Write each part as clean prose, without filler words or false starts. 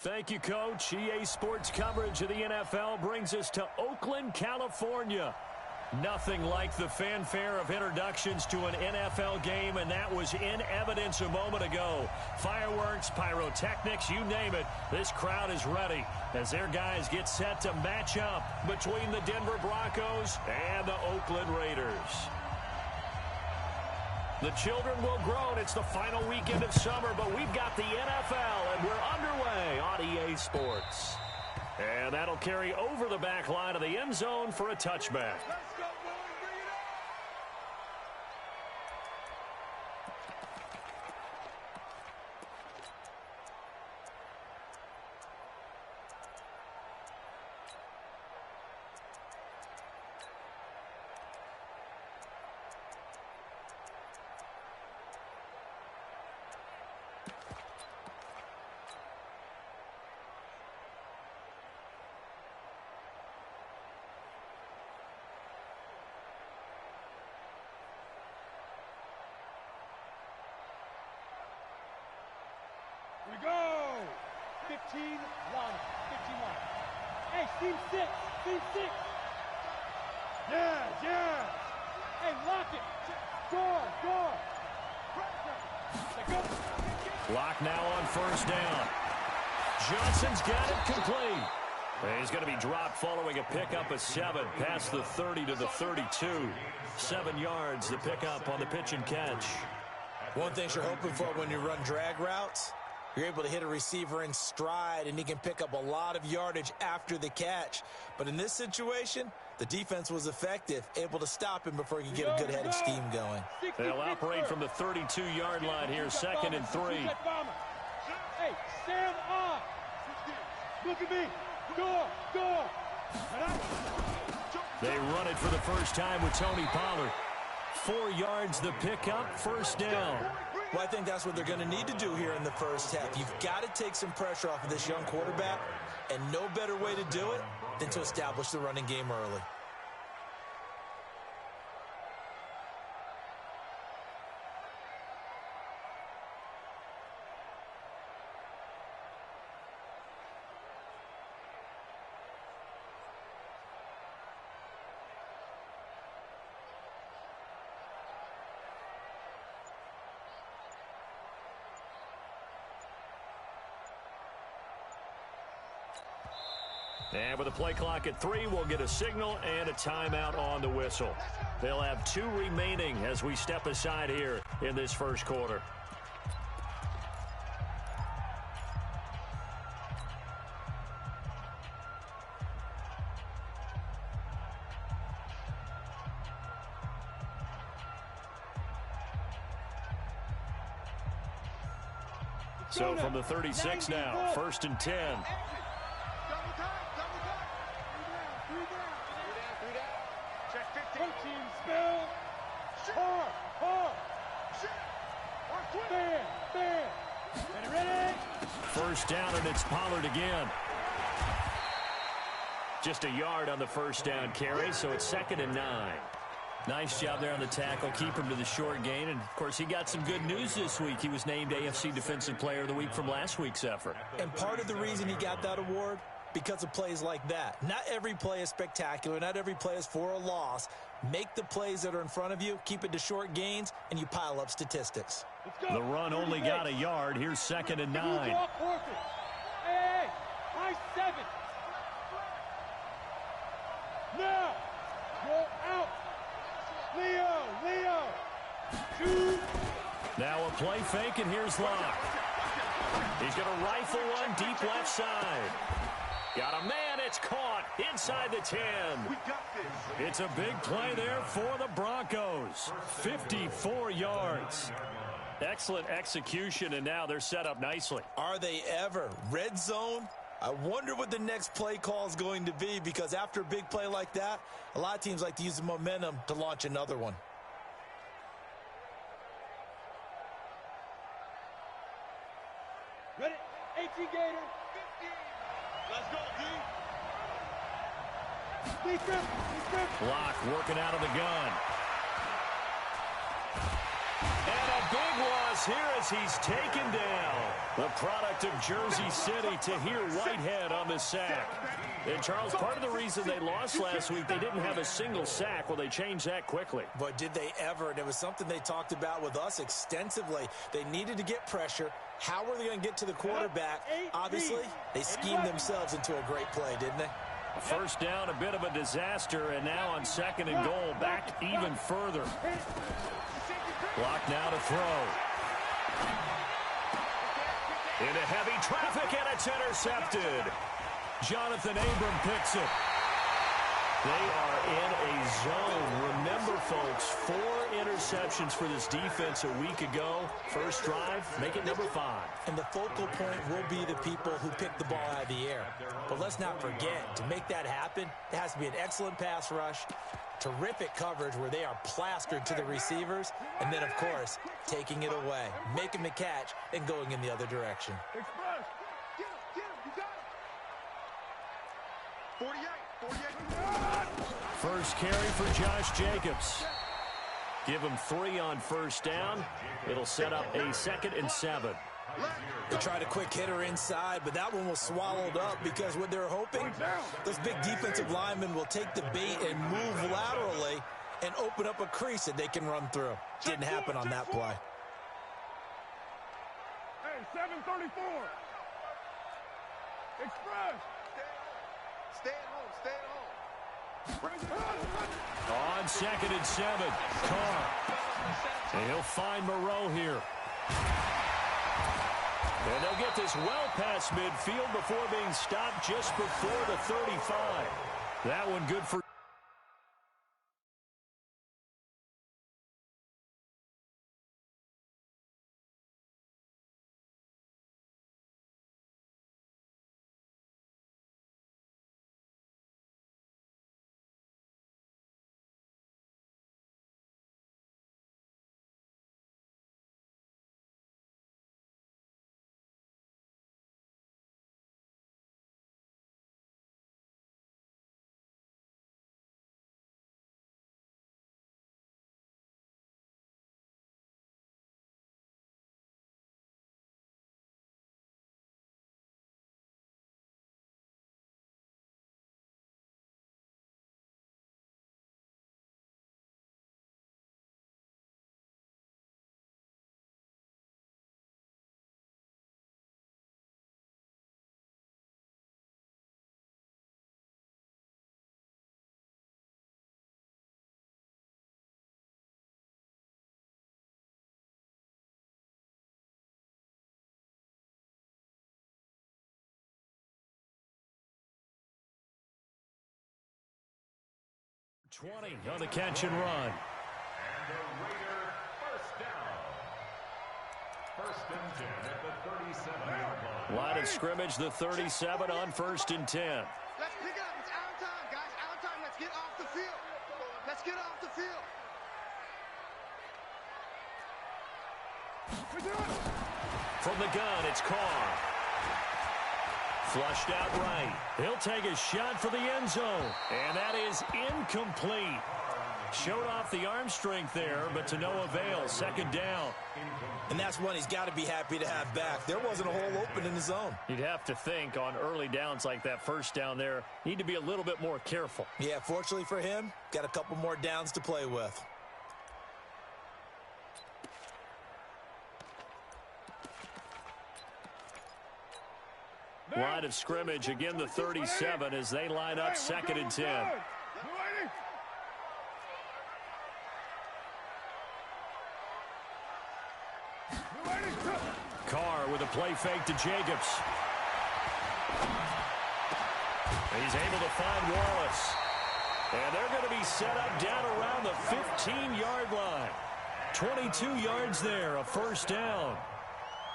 Thank you, Coach. EA Sports coverage of the NFL brings us to Oakland, California. Nothing like the fanfare of introductions to an NFL game, and that was in evidence a moment ago. Fireworks, pyrotechnics, you name it. This crowd is ready as their guys get set to match up between the Denver Broncos and the Oakland Raiders. The children will groan. It's the final weekend of summer, but we've got the NFL, and we're underway on EA Sports. And that'll carry over the back line of the end zone for a touchback. We go! 15 line, 51. Hey, team 6, team 6. Yeah. Hey, lock it. Score. Clock now on first down. Johnson's got it complete. He's going to be dropped following a pickup of 7 past the 30 to the 32. 7 yards, the pickup on the pitch and catch. One thing you're hoping for when you run drag routes, you're able to hit a receiver in stride, and he can pick up a lot of yardage after the catch. But in this situation, the defense was effective, able to stop him before he could get a good head of steam going. They'll operate from the 32-yard line here, 2nd and 3. Hey, stand up. Look at me. Go. They run it for the first time with Tony Pollard. 4 yards the pickup, first down. Well, I think that's what they're going to need to do here in the first half. You've got to take some pressure off of this young quarterback, and no better way to do it than to establish the running game early. And with the play clock at 3, we'll get a signal and a timeout on the whistle. They'll have 2 remaining as we step aside here in this first quarter. So from the 36 now, 1st and 10. First down, and it's Pollard again. Just a yard on the first down carry, so it's 2nd and 9. Nice job there on the tackle, keep him to the short gain. And, of course, he got some good news this week. He was named AFC Defensive Player of the Week from last week's effort. And part of the reason he got that award, because of plays like that. Not every play is spectacular. Not every play is for a loss. Make the plays that are in front of you, keep it to short gains, and you pile up statistics. The run only got a yard. Here's 2nd and 9. Hey, high 7. Now, go out. Leo. 2. Now a play fake, and here's Locke. He's going to rifle one deep left side. Got a man, it's caught inside the 10. It's a big play there for the Broncos. 54 yards. Excellent execution, and now they're set up nicely. Are they ever? Red zone? I wonder what the next play call is going to be, because after a big play like that, a lot of teams like to use the momentum to launch another one. Ready? 18 Gator. Let's go, D. Defense. Locke working out of the gun. And a big one loss here as he's taken down. The product of Jersey City, Tahir Whitehead on the sack. And, Charles, part of the reason they lost last week, they didn't have a single sack. Well, they changed that quickly. But did they ever? And it was something they talked about with us extensively. They needed to get pressure. How were they going to get to the quarterback? Obviously, they schemed themselves into a great play, didn't they? First down, a bit of a disaster, and now on 2nd and goal, back even further. Block now to throw. Into heavy traffic, and it's intercepted. Jonathan Abram picks it. They are in a zone. Remember, folks, 4 interceptions for this defense a week ago. First drive, make it number 5. And the focal point will be the people who pick the ball out of the air. But let's not forget, to make that happen, there has to be an excellent pass rush, terrific coverage where they are plastered to the receivers, and then, of course, taking it away, making the catch, and going in the other direction. Express. Get him, you got him. 48. First carry for Josh Jacobs. Give him 3 on first down. It'll set up a 2nd and 7. They tried a quick hitter inside, but that one was swallowed up because what they're hoping, those big defensive linemen will take the bait and move laterally and open up a crease that they can run through. Didn't happen on that play. Hey, 734. Express. Stay at home. Stay at home. On 2nd and 7, Carr. And he'll find Moreau here. And they'll get this well past midfield before being stopped just before the 35. That one good for... ...20 on the catch and run. And the Raider first down. First and 10 at the 37-yard line. Line of scrimmage, the 37 on 1st and 10. Let's pick up. It's out of time, guys. Out of time. Let's get off the field. Let's get off the field. From the gun, it's Carr. Flushed out right. He'll take a shot for the end zone. And that is incomplete. Showed off the arm strength there, but to no avail. 2nd down. And that's one he's got to be happy to have back. There wasn't a hole open in the zone. You'd have to think on early downs like that first down there, need to be a little bit more careful. Yeah, fortunately for him, got a couple more downs to play with. Line of scrimmage, again the 37 as they line up 2nd and 10. Carr with a play fake to Jacobs. He's able to find Wallace. And they're going to be set up down around the 15-yard line. 22 yards there, a first down.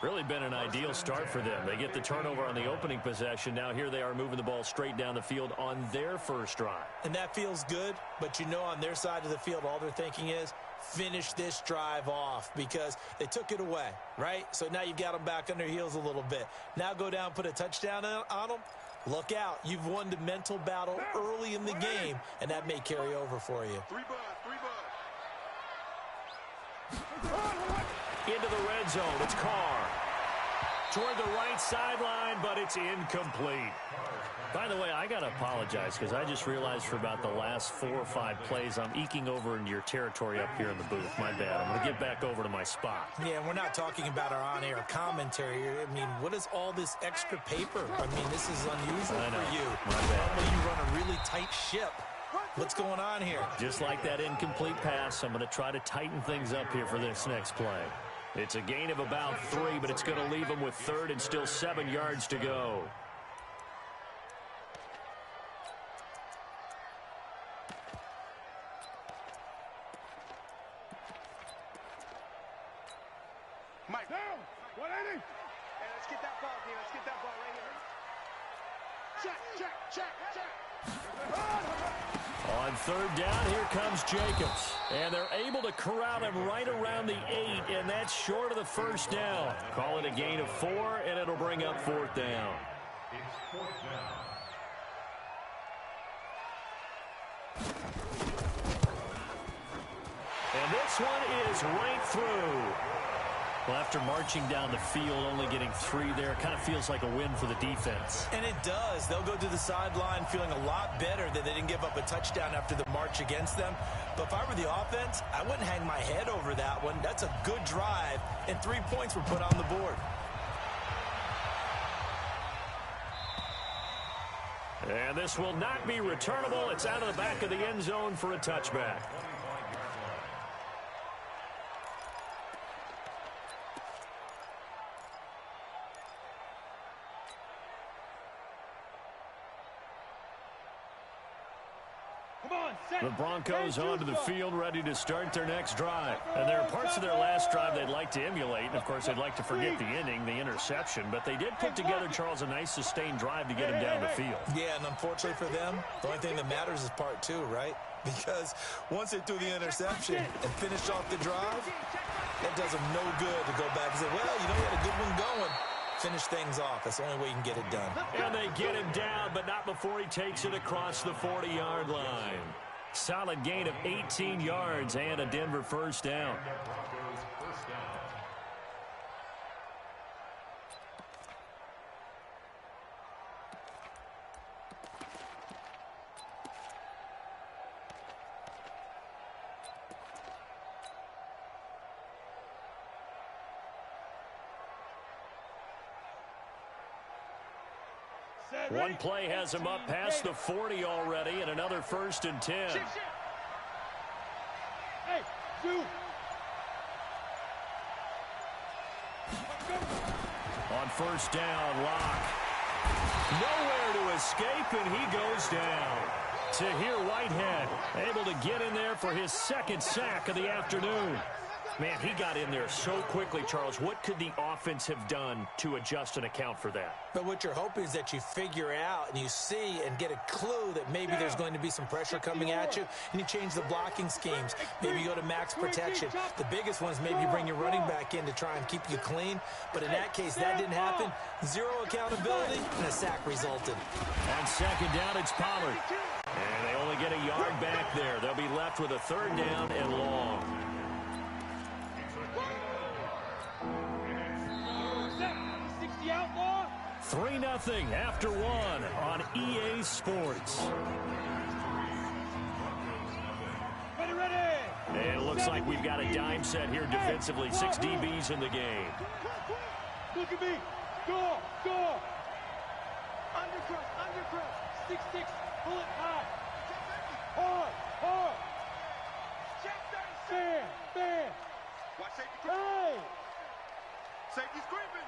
Really been an ideal start for them. They get the turnover on the opening possession. Now here they are moving the ball straight down the field on their first drive. And that feels good, but you know on their side of the field, all they're thinking is finish this drive off because they took it away, right? So now you've got them back on their heels a little bit. Now go down, put a touchdown on them. Look out. You've won the mental battle early in the game, and that may carry over for you. into the red zone. It's Carr. Toward the right sideline, but it's incomplete. By the way, I got to apologize because I just realized for about the last 4 or 5 plays, I'm eking over into your territory up here in the booth. My bad. I'm going to get back over to my spot. Yeah, we're not talking about our on-air commentary. I mean, what is all this extra paper? I mean, this is unusual for you. My bad. Normally you run a really tight ship. What's going on here? Just like that incomplete pass, I'm going to try to tighten things up here for this next play. It's a gain of about 3, but it's going to leave them with 3rd and still 7 yards to go. Mike. Down. 180. Hey, let's get that ball, D. Let's get that ball right here. Check. On 3rd down, here comes Jacobs. And they're able to corral him right around the 8, and that's short of the 1st down. Call it a gain of 4, and it'll bring up 4th down. It's 4th down. And this one is right through. Well, after marching down the field, only getting 3 there, kind of feels like a win for the defense. And it does. They'll go to the sideline feeling a lot better that they didn't give up a touchdown after the march against them. But if I were the offense, I wouldn't hang my head over that one. That's a good drive, and 3 points were put on the board. And this will not be returnable. It's out of the back of the end zone for a touchback. The Broncos onto the field, ready to start their next drive. And there are parts of their last drive they'd like to emulate. And, of course, they'd like to forget the ending, the interception. But they did put together, Charles, a nice sustained drive to get him down the field. Yeah, and unfortunately for them, the only thing that matters is part 2, right? Because once they threw the interception and finished off the drive, it does them no good to go back and say, well, you know, we had a good one going. Finish things off. That's the only way you can get it done. And they get him down, but not before he takes it across the 40-yard line. Solid gain of 18 yards and a Denver 1st down. Broncos 1st down. One play has him up past the 40 already, and another 1st and 10. Hey, shoot. On 1st down, Locke. Nowhere to escape, and he goes down. Tahir Whitehead able to get in there for his 2nd sack of the afternoon. Man, he got in there so quickly, Charles. What could the offense have done to adjust and account for that? But what you're hoping is that you figure out and you see and get a clue that maybe there's going to be some pressure coming at you, and you change the blocking schemes. Maybe you go to max protection. The biggest one is maybe you bring your running back in to try and keep you clean. But in that case, that didn't happen. 0 accountability, and a sack resulted. On 2nd down, it's Pollard. And they only get a yard back there. They'll be left with a 3rd down and long. 3-0 after 1 on EA Sports. And it looks like we've got a dime set here defensively. 6 DBs in the game. Look at me. Go. Undercross. 6-6. Pull it high. Hard. Stand. Watch safety. Hey. Safety's creeping.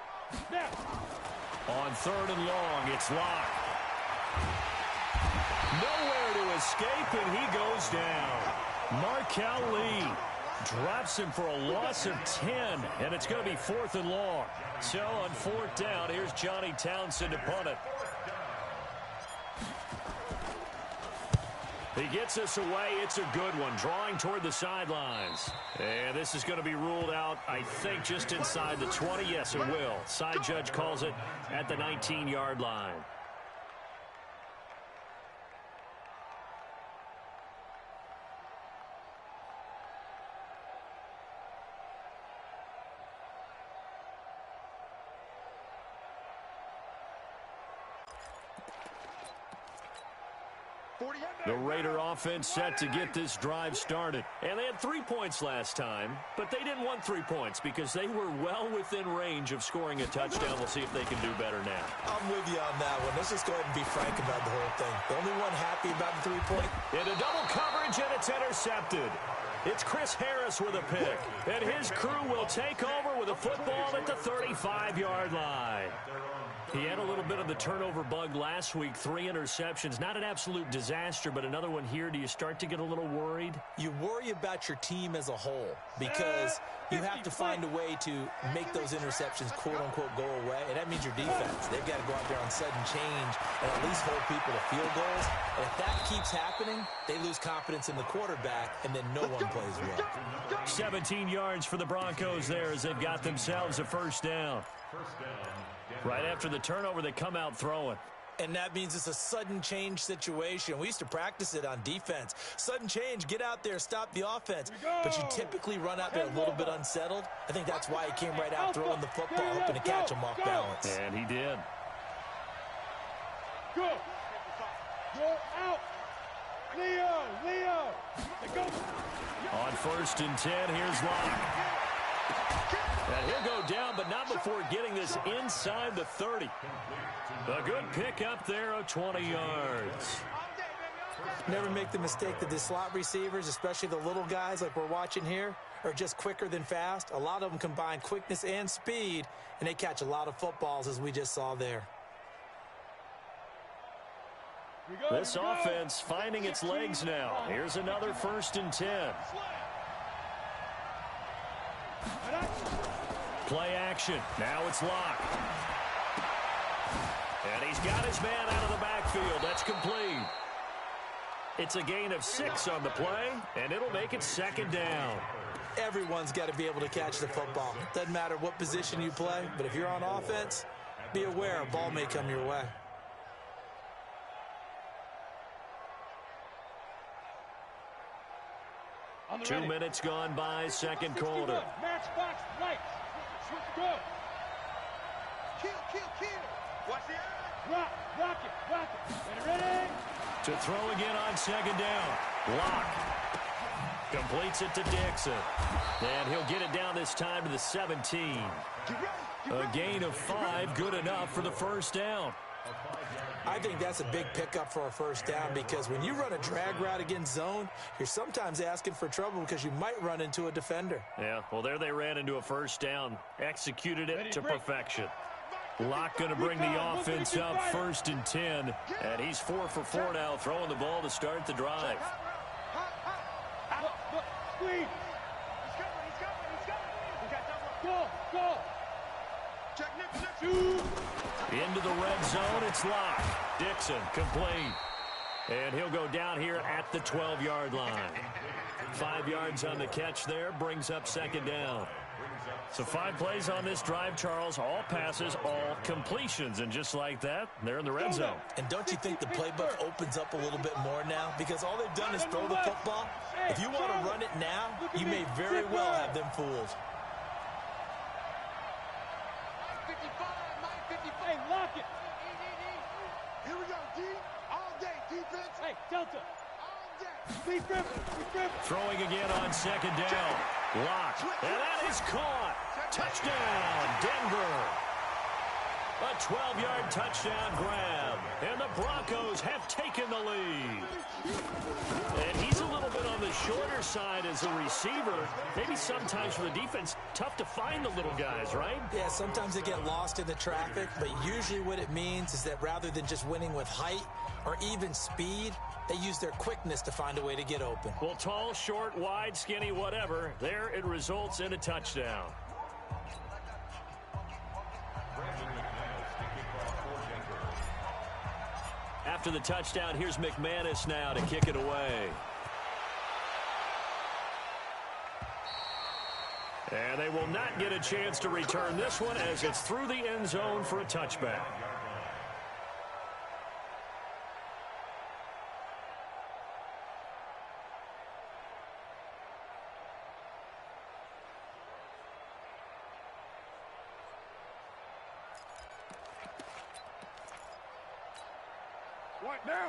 Now. On 3rd and long, it's Locke. Nowhere to escape, and he goes down. Markel Lee drops him for a loss of 10, and it's going to be 4th and long. So on 4th down, here's Johnny Townsend to punt it. He gets us away. It's a good one, drawing toward the sidelines. And this is going to be ruled out, I think, just inside the 20. Yes, it will. Side judge calls it at the 19-yard line. The Raider offense set to get this drive started. And they had 3 points last time, but they didn't want 3 points because they were well within range of scoring a touchdown. We'll see if they can do better now. I'm with you on that one. Let's just go ahead and be frank about the whole thing. The only one happy about the 3-point. Into double coverage, and it's intercepted. It's Chris Harris with a pick, and his crew will take over with a football at the 35-yard line. He had a little bit of the turnover bug last week, 3 interceptions. Not an absolute disaster, but another one here. Do you start to get a little worried? You worry about your team as a whole because you have to find a way to make those interceptions, quote-unquote, go away, and that means your defense. They've got to go out there on sudden change and at least hold people to field goals. And if that keeps happening, they lose confidence in the quarterback, and then no one plays well. 17 yards for the Broncos there as they've got themselves a first down. Right after the turnover, they come out throwing. And that means it's a sudden change situation. We used to practice it on defense. Sudden change, get out there, stop the offense. But you typically run out there a little bit unsettled. I think that's why he came right out throwing the football, hoping to catch him off balance. And he did. Go. Go out. Leo. Go. On 1st and 10, here's Locke. And he'll go down, but not before getting this inside the 30. A good pick up there of 20 yards. Never make the mistake that the slot receivers, especially the little guys like we're watching here, are just quicker than fast. A lot of them combine quickness and speed, and they catch a lot of footballs, as we just saw there. This offense finding its legs now. Here's another 1st and 10. Play action. Now it's Locke. And he's got his man out of the backfield. That's complete. It's a gain of 6 on the play, and it'll make it 2nd down. Everyone's got to be able to catch the football. Doesn't matter what position you play, but if you're on offense, be aware a ball may come your way. Two minutes gone by, second quarter. Matchbox right. Go. Kill. Watch the eye. Rock it. Ready? To throw again on 2nd down. Locke completes it to Dixon. And he'll get it down this time to the 17. A gain of 5, good enough for the 1st down. I think that's a big pickup for a 1st down because when you run a drag route against zone, you're sometimes asking for trouble because you might run into a defender. Yeah, well, there they ran into a 1st down. Executed it to perfection. Locke going to bring the offense up 1st and 10. And he's 4 for 4 now, throwing the ball to start the drive. Squeeze. Go. Into the red zone, it's Locke. Dixon, complete. And he'll go down here at the 12-yard line. 5 yards on the catch there, brings up 2nd down. So 5 plays on this drive, Charles. All passes, all completions. And just like that, they're in the red zone. And don't you think the playbook opens up a little bit more now? Because all they've done is throw the football. If you want to run it now, you may very well have them fooled. Hey, lock it. Here we go, D. All day, defense. Hey, Delta. All day. Throwing again on 2nd down. Locke. And that is caught. Touchdown, Denver. A 12-yard touchdown grab. And the Broncos have taken the lead. And he's a little bit on the shorter side as a receiver. Maybe sometimes for the defense, tough to find the little guys, right? Yeah, sometimes they get lost in the traffic, but usually what it means is that rather than just winning with height or even speed, they use their quickness to find a way to get open. Well, tall, short, wide, skinny, whatever, there it results in a touchdown. After the touchdown, here's McManus now to kick it away. And they will not get a chance to return this one as it's through the end zone for a touchback.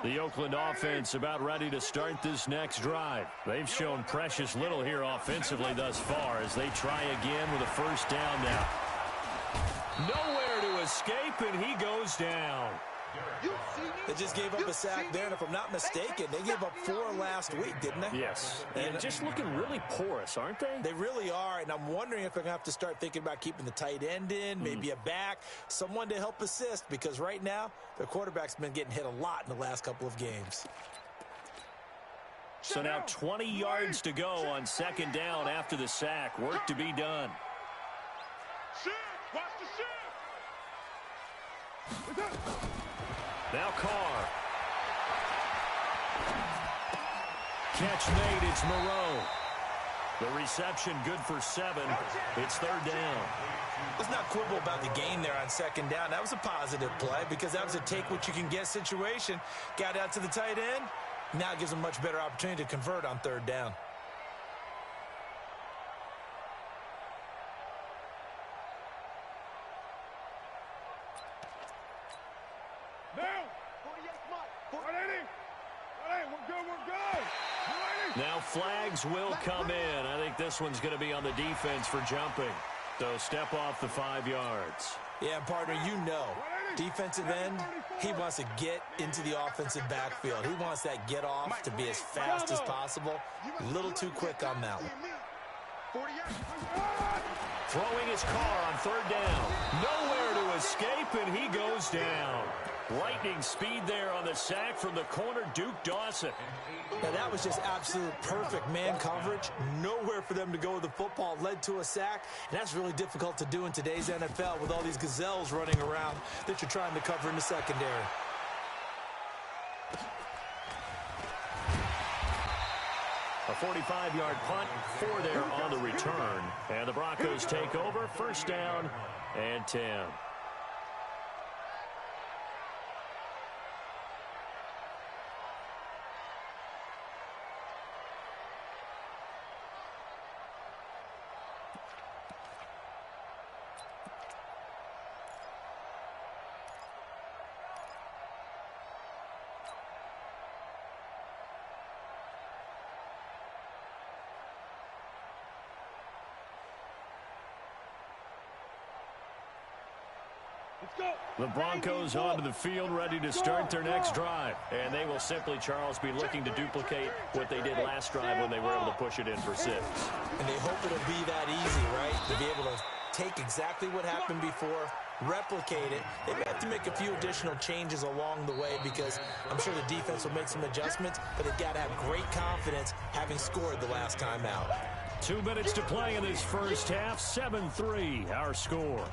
The Oakland offense about ready to start this next drive. They've shown precious little here offensively thus far as they try again with a first down now. Nowhere to escape, and he goes down. They just gave up a sack there, and if I'm not mistaken, they gave up 4 last week, didn't they? Yes, and just looking really porous, aren't they? They really are, and I'm wondering if they're going to have to start thinking about keeping the tight end in, maybe a back, someone to help assist, because right now, their quarterback's been getting hit a lot in the last couple of games. So now 20 yards to go on second down after the sack. Work to be done. Watch the shift. Now Carr. Catch made, it's Moreau. The reception good for 7. It's third down. Let's not quibble about the gain there on second down. That was a positive play because that was a take-what-you-can-get situation. Got out to the tight end. Now it gives them a much better opportunity to convert on third down. Now flags will come in. I think this one's going to be on the defense for jumping. So step off the 5 yards. Yeah, partner, you know, defensive end, he wants to get into the offensive backfield. He wants that get off to be as fast as possible. A little too quick on that one. Throwing his car on third down. Nowhere to escape, and he goes down. Lightning speed there on the sack from the corner, Duke Dawson. Now, that was just absolute perfect man coverage. Nowhere for them to go with the football. Led to a sack, and that's really difficult to do in today's NFL with all these gazelles running around that you're trying to cover in the secondary. A 45-yard punt, 4 there on the return. And the Broncos take over, first down and 10. The Broncos onto the field, ready to start their next drive. And they will simply, Charles, be looking to duplicate what they did last drive when they were able to push it in for 6. And they hope it'll be that easy, right? To be able to take exactly what happened before, replicate it. They may have to make a few additional changes along the way because I'm sure the defense will make some adjustments, but they've got to have great confidence having scored the last time out. 2 minutes to play in this first half, 7-3 our score.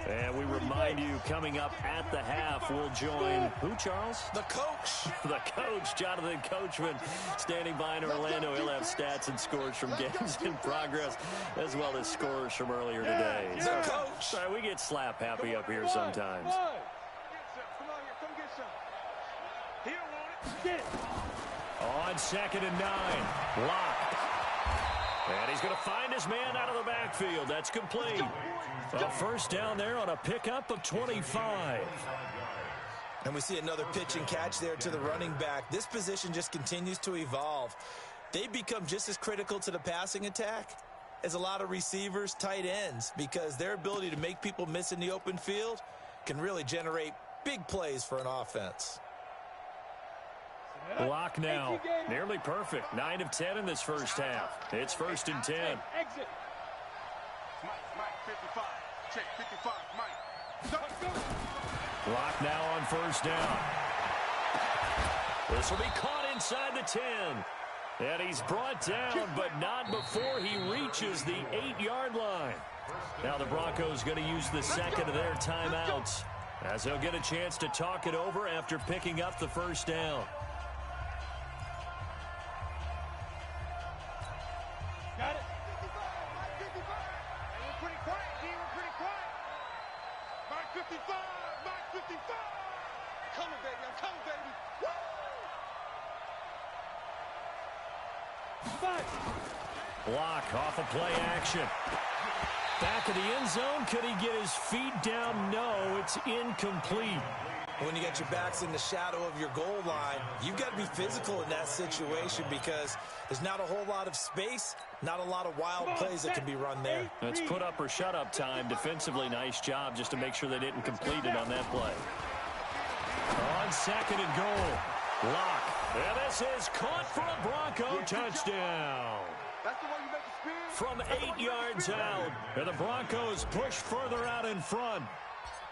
And we remind you, coming up at the half, we'll join who, Charles? The coach. The coach, Jonathan Coachman, standing by in Orlando. He'll have stats and scores from games in progress, as well as scores from earlier today. The coach. Sorry, we get slap happy up here sometimes. Come on here, come get some. He don't want it. On 2nd and 9, Locke. And he's going to find his man out of the backfield. That's complete. A first down there on a pickup of 25. And we see another pitch and catch there to the running back. This position just continues to evolve. They become just as critical to the passing attack as a lot of receivers, tight ends, because their ability to make people miss in the open field can really generate big plays for an offense. Block now. Nearly perfect. 9 of 10 in this first half. It's 1st and 10. Exit. Mike, 55. Check, 55. Mike. Block now on first down. This will be caught inside the 10. And he's brought down, but not before he reaches the 8-yard line. Now the Broncos going to use the second of their timeouts, as they'll get a chance to talk it over after picking up the first down. Got it. 55, Mike 55. And we're pretty quiet, D. We're pretty quiet. Mike 55, Mike 55. Coming, baby. I'm coming, baby. Woo! 5. Block off of play action. Back of the end zone. Could he get his feet down? No, it's incomplete. When you got your backs in the shadow of your goal line, you've got to be physical in that situation because there's not a whole lot of space, not a lot of wild plays that can be run there. It's put up or shut up time. Defensively, nice job just to make sure they didn't complete it on that play. On second and goal. Lock. And this is caught for a Bronco touchdown. That's the way you make a spin. From 8 yards out. And the Broncos push further out in front.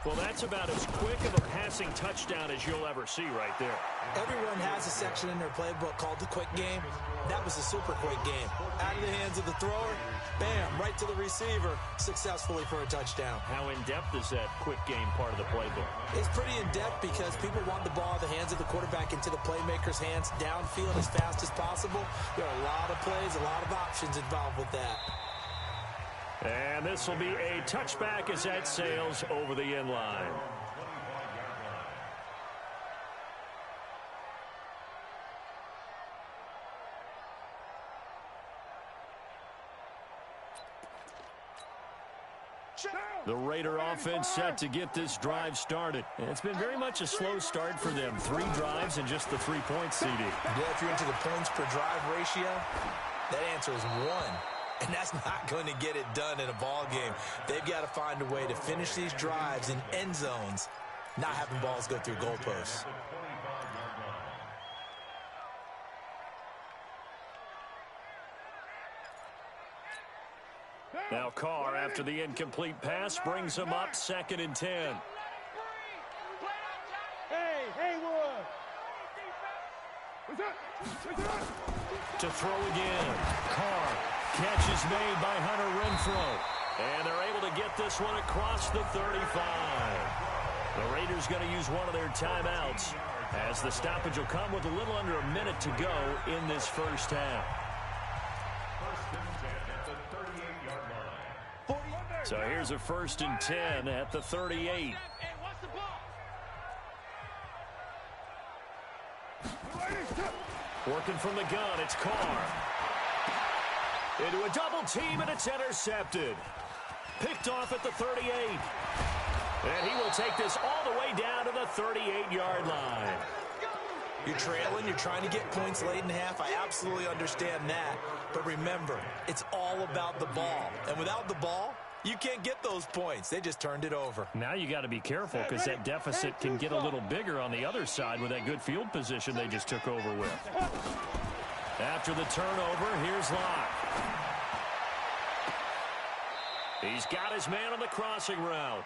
Well, that's about as quick of a passing touchdown as you'll ever see right there. Everyone has a section in their playbook called the quick game. That was a super quick game. Out of the hands of the thrower, bam, right to the receiver, successfully for a touchdown. How in-depth is that quick game part of the playbook? It's pretty in-depth because people want the ball in the hands of the quarterback into the playmaker's hands downfield as fast as possible. There are a lot of plays, a lot of options involved with that. And this will be a touchback as that sails over the end line. The Raider offense set to get this drive started. And it's been very much a slow start for them. 3 drives and just the 3-point CD. Yeah, if you're into the points per drive ratio, that answer is 1. And that's not going to get it done in a ball game. They've got to find a way to finish these drives in end zones, not having balls go through goalposts. Now Carr, after the incomplete pass, brings him up 2nd and 10. Hey, Haywood. To throw again. Carr. Catch is made by Hunter Renfrow. And they're able to get this one across the 35. The Raiders going to use one of their timeouts as the stoppage will come with a little under a minute to go in this first half. So here's a 1st and 10 at the 38. Working from the gun, it's Carr. Into a double team, and it's intercepted. Picked off at the 38. And he will take this all the way down to the 38-yard line. You're trailing, you're trying to get points late in the half. I absolutely understand that. But remember, it's all about the ball. And without the ball, you can't get those points. They just turned it over. Now you got to be careful because that deficit can get a little bigger on the other side with that good field position they just took over with. After the turnover, here's Locke. He's got his man on the crossing route.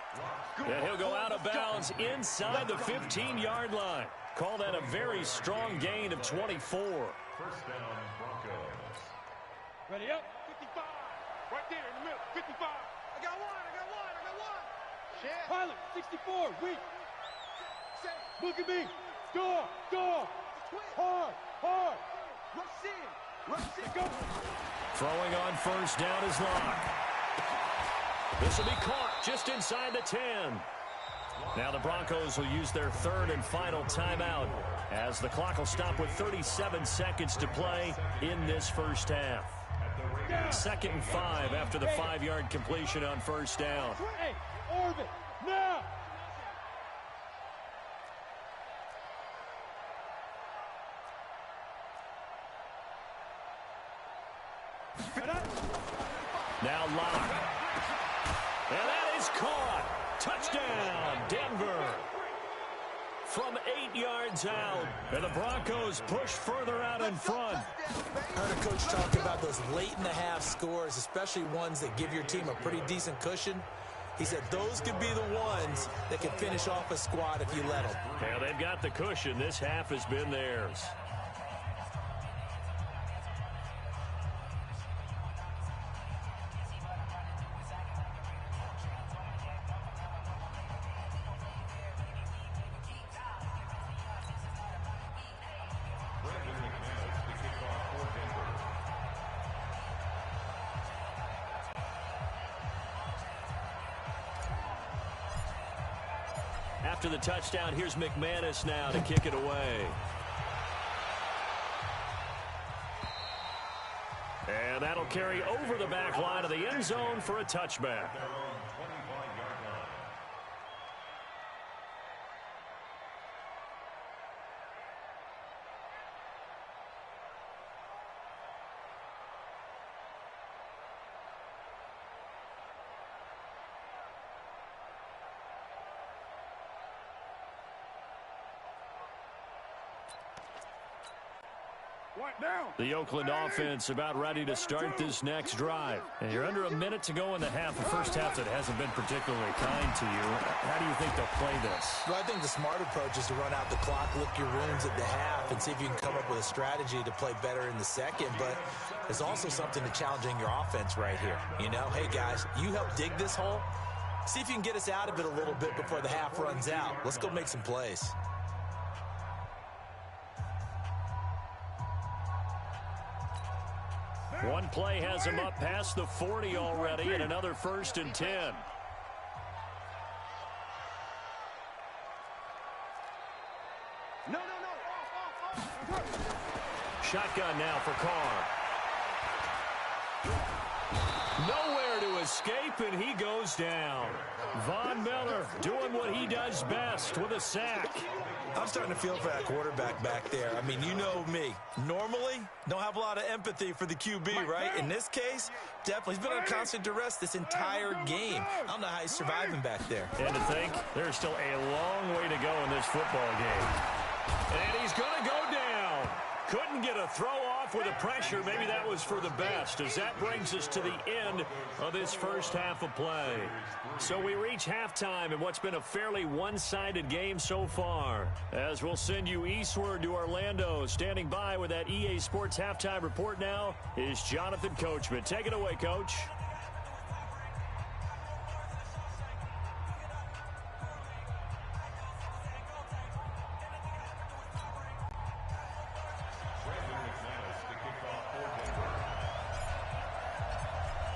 And he'll go out of bounds inside the 15-yard line. Call that a very strong gain of 24. First down, Broncos. Ready up. 55. Right there in the middle. 55. I got one. Shit. Pilot, 64. Weak. Look at me. Score. Hard. Rush in. Go. Throwing on first down is Locke. This will be caught just inside the 10. Now the Broncos will use their 3rd and final timeout as the clock will stop with 37 seconds to play in this first half. 2nd and 5 after the 5-yard completion on first down. Hey, orbit, now! Now Locke. And that is caught. Touchdown, Denver. From 8 yards out. And the Broncos push further out in front. I heard a coach talk about those late-in-the-half scores, especially ones that give your team a pretty decent cushion. He said those could be the ones that can finish off a squad if you let them. Yeah, they've got the cushion. This half has been theirs. After the touchdown, here's McManus now to kick it away. And that'll carry over the back line of the end zone for a touchback. The Oakland offense about ready to start this next drive. And you're under a minute to go in the half. The first half that hasn't been particularly kind to you. How do you think they'll play this? Well, I think the smart approach is to run out the clock, lick your wounds at the half, and see if you can come up with a strategy to play better in the second. But there's also something to challenging your offense right here. You know, hey, guys, you help dig this hole. See if you can get us out of it a little bit before the half runs out. Let's go make some plays. One play has him up past the 40 already, and another 1st and 10. No. Shotgun now for Carr. Nowhere to escape, and he goes down. Von Miller doing what he does best with a sack. I'm starting to feel for that quarterback back there. I mean, you know me. Normally, don't have a lot of empathy for the QB, right? In this case, definitely. He's been under constant duress this entire game. I don't know how he's surviving back there. And to think, there's still a long way to go in this football game. And he's going to go down. Couldn't get a throw off with the pressure. Maybe that was for the best, as that brings us to the end of this first half of play. So we reach halftime in what's been a fairly one-sided game so far. As we'll send you eastward to Orlando. Standing by with that EA Sports halftime report now is Jonathan Coachman. Take it away, Coach.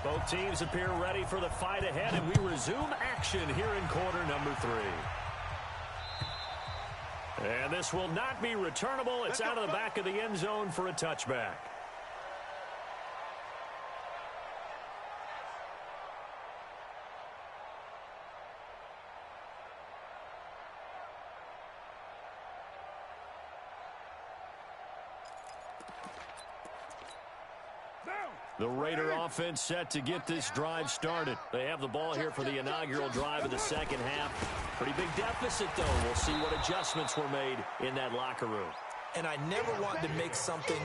Both teams appear ready for the fight ahead, and we resume action here in quarter number 3. And this will not be returnable. It's out of the back of the end zone for a touchback. The Raider offense set to get this drive started. They have the ball here for the inaugural drive of the second half. Pretty big deficit, though. We'll see what adjustments were made in that locker room. And I never want to make something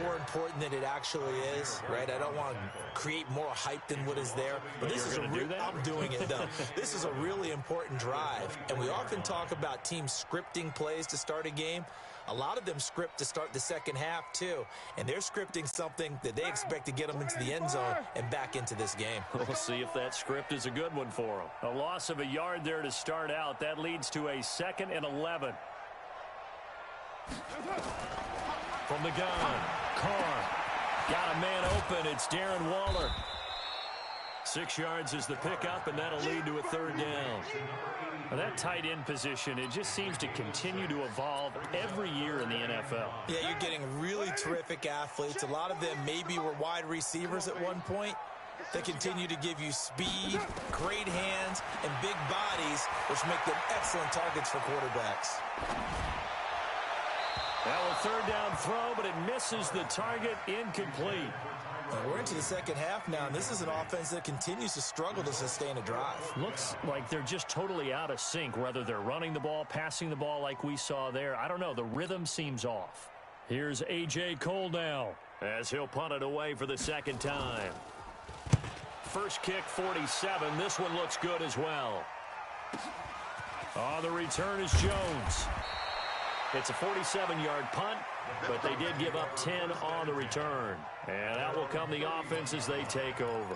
more important than it actually is, right? I don't want to create more hype than what is there. But this is I'm doing it, though. This is a really important drive. And we often talk about teams scripting plays to start a game. A lot of them script to start the second half, too. And they're scripting something that they expect to get them into the end zone and back into this game. We'll see if that script is a good one for them. A loss of a yard there to start out. That leads to a 2nd and 11. From the gun, Carr. Got a man open. It's Darren Waller. 6 yards is the pickup, and that'll lead to a 3rd down. Now, that tight end position, it just seems to continue to evolve every year in the NFL. Yeah, you're getting really terrific athletes. A lot of them maybe were wide receivers at one point. They continue to give you speed, great hands, and big bodies, which make them excellent targets for quarterbacks. Well, a 3rd down throw, but it misses the target, incomplete. And we're into the second half now, and this is an offense that continues to struggle to sustain a drive. Looks like they're just totally out of sync, whether they're running the ball, passing the ball like we saw there. I don't know. The rhythm seems off. Here's A.J. Cole now as he'll punt it away for the 2nd time. First kick, 47. This one looks good as well. On the return is Jones. It's a 47-yard punt, but they did give up 10 on the return. And out will come the offense as they take over.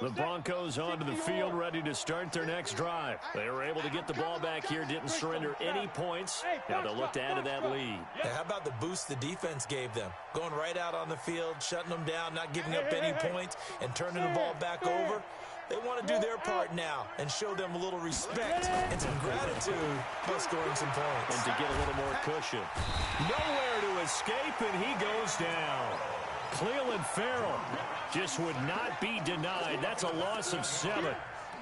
The Broncos onto the field, ready to start their next drive. They were able to get the ball back here, didn't surrender any points. Now they'll look to add to that lead. Hey, how about the boost the defense gave them? Going right out on the field, shutting them down, not giving up any points, and turning the ball back over. They want to do their part now and show them a little respect and some gratitude by scoring some points. And to get a little more cushion. Nowhere to escape, and he goes down. Cleveland Farrell just would not be denied. That's a loss of 7.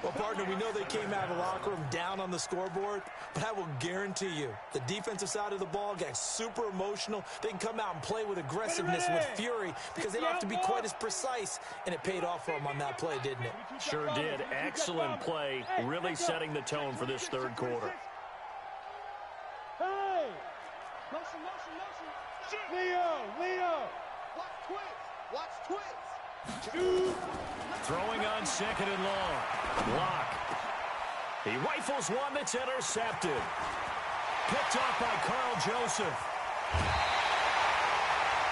Well, partner, we know they came out of the locker room down on the scoreboard, but I will guarantee you the defensive side of the ball got super emotional. They can come out and play with aggressiveness, with fury, because they don't have to be quite as precise, and it paid off for them on that play, didn't it? Sure did. Excellent play, really setting the tone for this third quarter. Hey! Motion, motion, motion. Leo! Watch twins. Watch twins. Throwing on 2nd and long. Block. He rifles one that's intercepted. Picked off by Carl Joseph.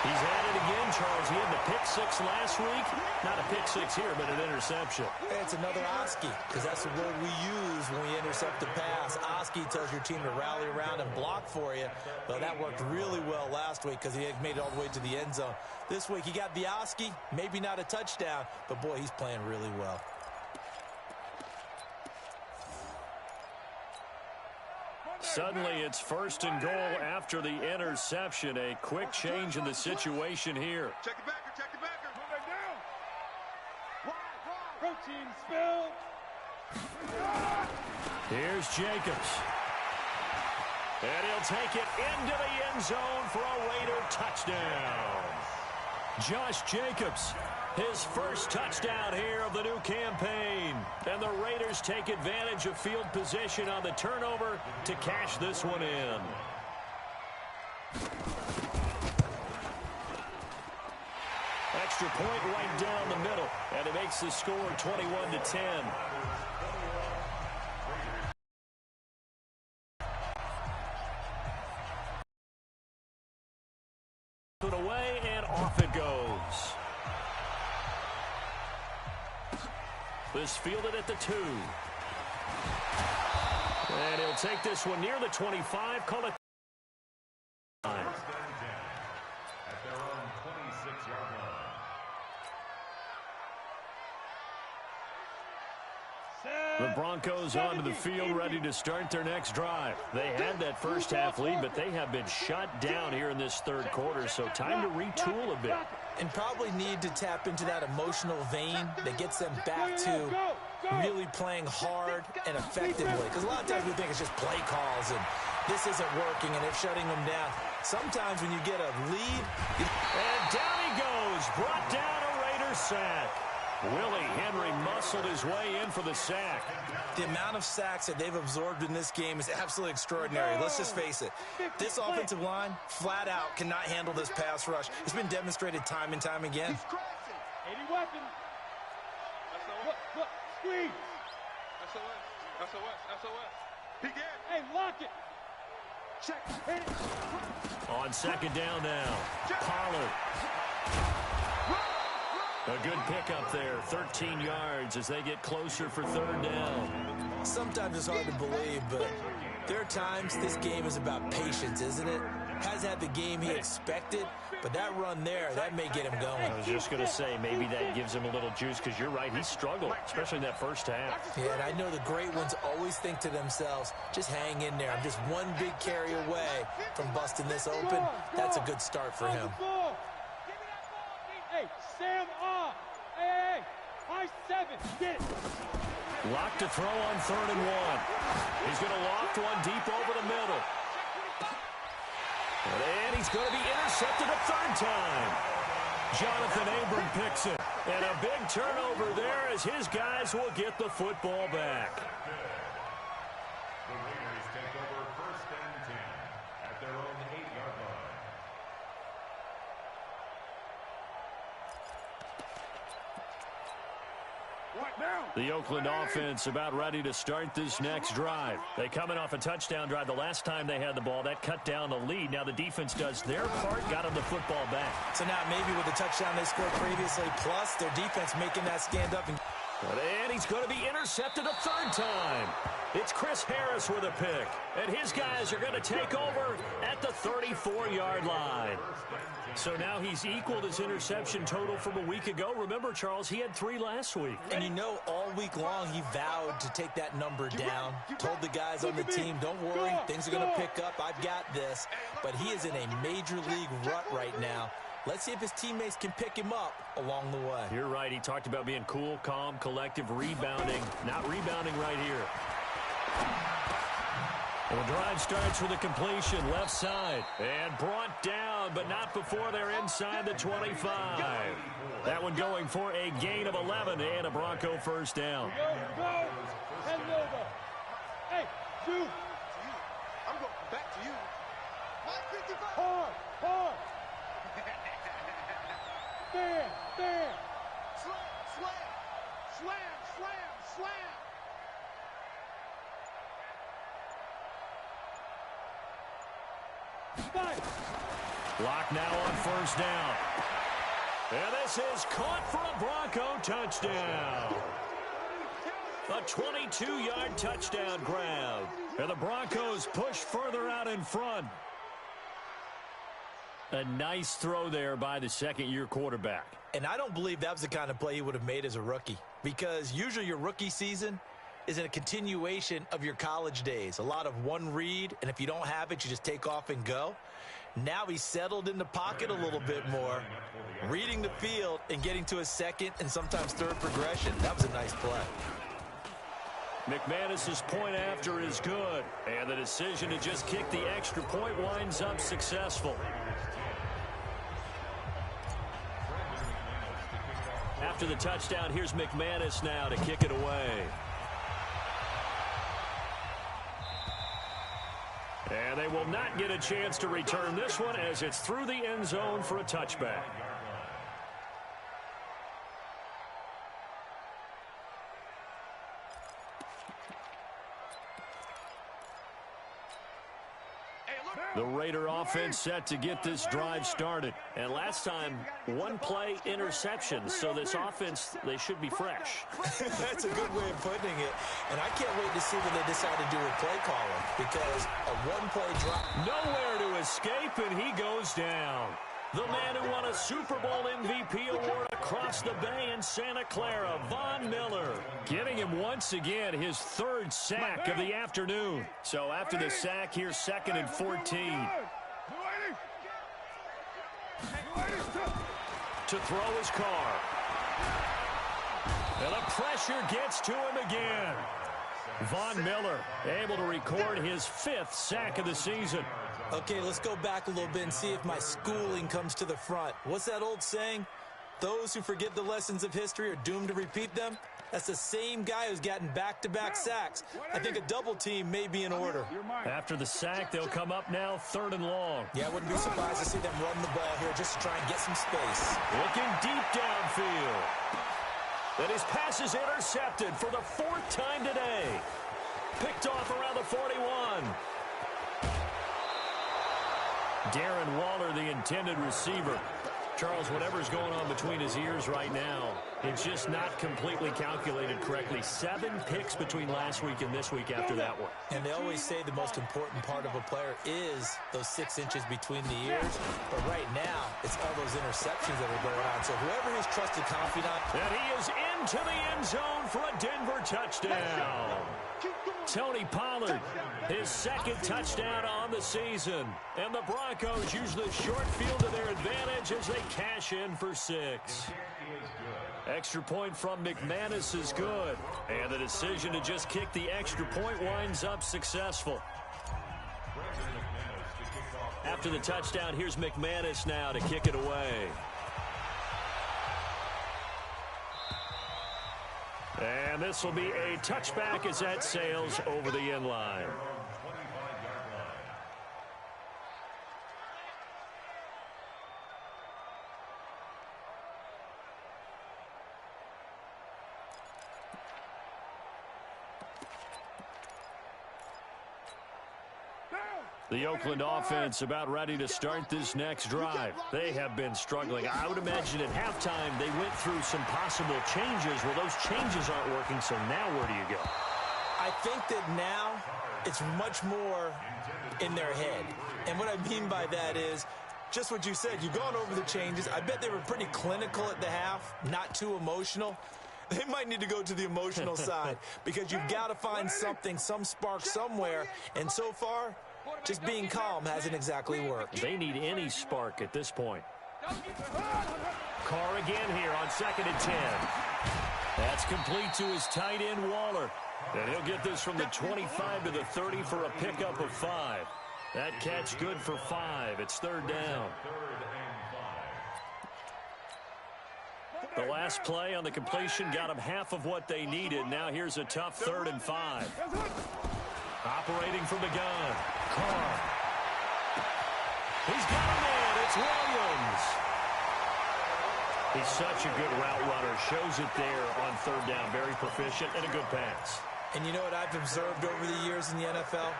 He's at it again, Charles. He had the pick 6 last week. Not a pick 6 here, but an interception. Hey, it's another Oski, because that's the word we use when we intercept the pass. Oski tells your team to rally around and block for you. Well, that worked really well last week because he had made it all the way to the end zone. This week, he got the Oski, maybe not a touchdown, but boy, he's playing really well. Suddenly, it's 1st and goal after the interception. A quick change in the situation here. Check the backer. Check the backer. Move it down. Protein spill. Here's Jacobs. And he'll take it into the end zone for a Raider touchdown. Josh Jacobs, his first touchdown here of the new campaign. And the Raiders take advantage of field position on the turnover to cash this one in. Extra point right down the middle, and it makes the score 21-10. Put away, and off it goes. This fielded at the 2. And he'll take this one near the 25. Call it. First and 10 at their own 26-yard line. The Broncos onto the field, ready to start their next drive. They had that first half lead, but they have been shut down here in this third quarter, so time to retool a bit. And probably need to tap into that emotional vein that gets them back to really playing hard and effectively. Because a lot of times we think it's just play calls and this isn't working and it's shutting them down. Sometimes when you get a lead... And down he goes, brought down a Raider sack. Willie Henry muscled his way in for the sack. The amount of sacks that they've absorbed in this game is absolutely extraordinary. Let's just face it. This offensive line, flat out, cannot handle this pass rush. It's been demonstrated time and time again. 80 weapons. Look, squeeze. SOS. Begin. Hey, lock it. Check. Hit it. On 2nd down now, Pollard. A good pickup there, 13 yards as they get closer for 3rd down. Sometimes it's hard to believe, but there are times this game is about patience, isn't it? Hasn't had the game he expected, but that run there, that may get him going. I was just going to say, maybe that gives him a little juice, because you're right, he struggled, especially in that first half. Yeah, and I know the great ones always think to themselves, just hang in there. I'm just one big carry away from busting this open. That's a good start for him. Hey, Sam off. Hey, high 7. Get it. Lock to throw on 3rd and 1. He's going to loft one deep over the middle. And he's going to be intercepted a 3rd time. Jonathan Abram picks it. And a big turnover there as his guys will get the football back. The Raiders take over 1st and 10 at their own 8-yard line. The Oakland offense about ready to start this next drive. They coming off a touchdown drive the last time they had the ball. That cut down the lead. Now the defense does their part, got them the football back. So now maybe with the touchdown they scored previously, plus their defense making that stand up. And he's going to be intercepted a 3rd time. It's Chris Harris with a pick. And his guys are going to take over at the 34-yard line. 1st and 10. So now he's equaled his interception total from a week ago. Remember, Charles, he had 3 last week. And you know, all week long he vowed to take that number down. Told the guys on the team, don't worry, things are going to pick up. I've got this. But he is in a major league rut right now. Let's see if his teammates can pick him up along the way. You're right. He talked about being cool, calm, collective, rebounding. Not rebounding right here. The drive starts with a completion, left side, and brought down, but not before they're inside the 25. That one going for a gain of 11 and a Bronco first down. Go. Head over. Hey, shoot. I'm going back to you. My 55. Hard. Stand. Slam. Block now on first down. And this is caught for a Bronco touchdown. A 22-yard touchdown grab. And the Broncos push further out in front. A nice throw there by the second-year quarterback. And I don't believe that was the kind of play he would have made as a rookie, because usually your rookie season is a continuation of your college days. A lot of one read, and if you don't have it, you just take off and go. Now he's settled in the pocket a little bit more, reading the field and getting to a second and sometimes third progression. That was a nice play. McManus's point after is good, and the decision to just kick the extra point winds up successful. After the touchdown, here's McManus now to kick it away. And they will not get a chance to return this one as it's through the end zone for a touchback. The Raider offense set to get this drive started. And last time, one play interception. So this offense, they should be fresh. That's a good way of putting it. And I can't wait to see what they decide to do with play calling, because a one-play drop. Nowhere to escape, and he goes down. The man who won a Super Bowl MVP award across the bay in Santa Clara, Von Miller, giving him once again his 3rd sack of the afternoon. So after the sack, here's 2nd and 14. To throw his car. And the pressure gets to him again. Von Miller able to record his 5th sack of the season. Okay, let's go back a little bit and see if my schooling comes to the front. What's that old saying? Those who forget the lessons of history are doomed to repeat them. That's the same guy who's gotten back-to-back sacks. I think a double team may be in order. After the sack, they'll come up now 3rd and long. Yeah, I wouldn't be surprised to see them run the ball here just to try and get some space. Looking deep downfield. And his pass is intercepted for the 4th time today. Picked off around the 41. Darren Waller, the intended receiver. Charles, whatever's going on between his ears right now, it's just not completely calculated correctly. 7 picks between last week and this week after that one. And they always say the most important part of a player is those 6 inches between the ears. But right now, it's all those interceptions that are going on. So whoever his trusted confidant. And he is into the end zone for a Denver touchdown. Tony Pollard, his 2nd touchdown on the season. And the Broncos use the short field to their advantage as they cash in for 6. Extra point from McManus is good. And the decision to just kick the extra point winds up successful. After the touchdown, here's McManus now to kick it away. And this will be a touchback as that sails over the end line. The Oakland offense about ready to start this next drive. They have been struggling. I would imagine at halftime they went through some possible changes. Well, those changes aren't working, so now where do you go? I think that now it's much more in their head. And what I mean by that is just what you said. You've gone over the changes. I bet they were pretty clinical at the half, not too emotional. They might need to go to the emotional side because you've got to find something, some spark somewhere. And so far, just being calm hasn't exactly worked. They need any spark at this point. Carr again here on 2nd and 10. That's complete to his tight end, Waller. And he'll get this from the 25 to the 30 for a pickup of 5. That catch good for 5. It's 3rd down. The last play on the completion got them half of what they needed. Now here's a tough 3rd and 5. Operating from the gun. Carr. He's got a man. It's Williams. He's such a good route runner. Shows it there on 3rd down. Very proficient and a good pass. And you know what I've observed over the years in the NFL?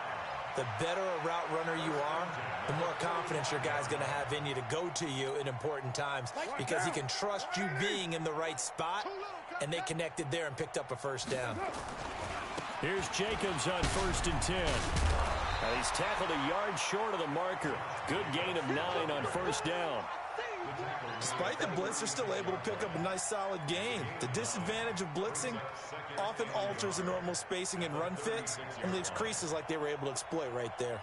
The better a route runner you are, the more confidence your guy's going to have in you to go to you in important times because he can trust you being in the right spot, and they connected there and picked up a 1st down. Here's Jacobs on 1st and 10. And he's tackled a yard short of the marker. Good gain of 9 on 1st down. Despite the blitz, they're still able to pick up a nice solid gain. The disadvantage of blitzing often alters the normal spacing and run fits and leaves creases like they were able to exploit right there.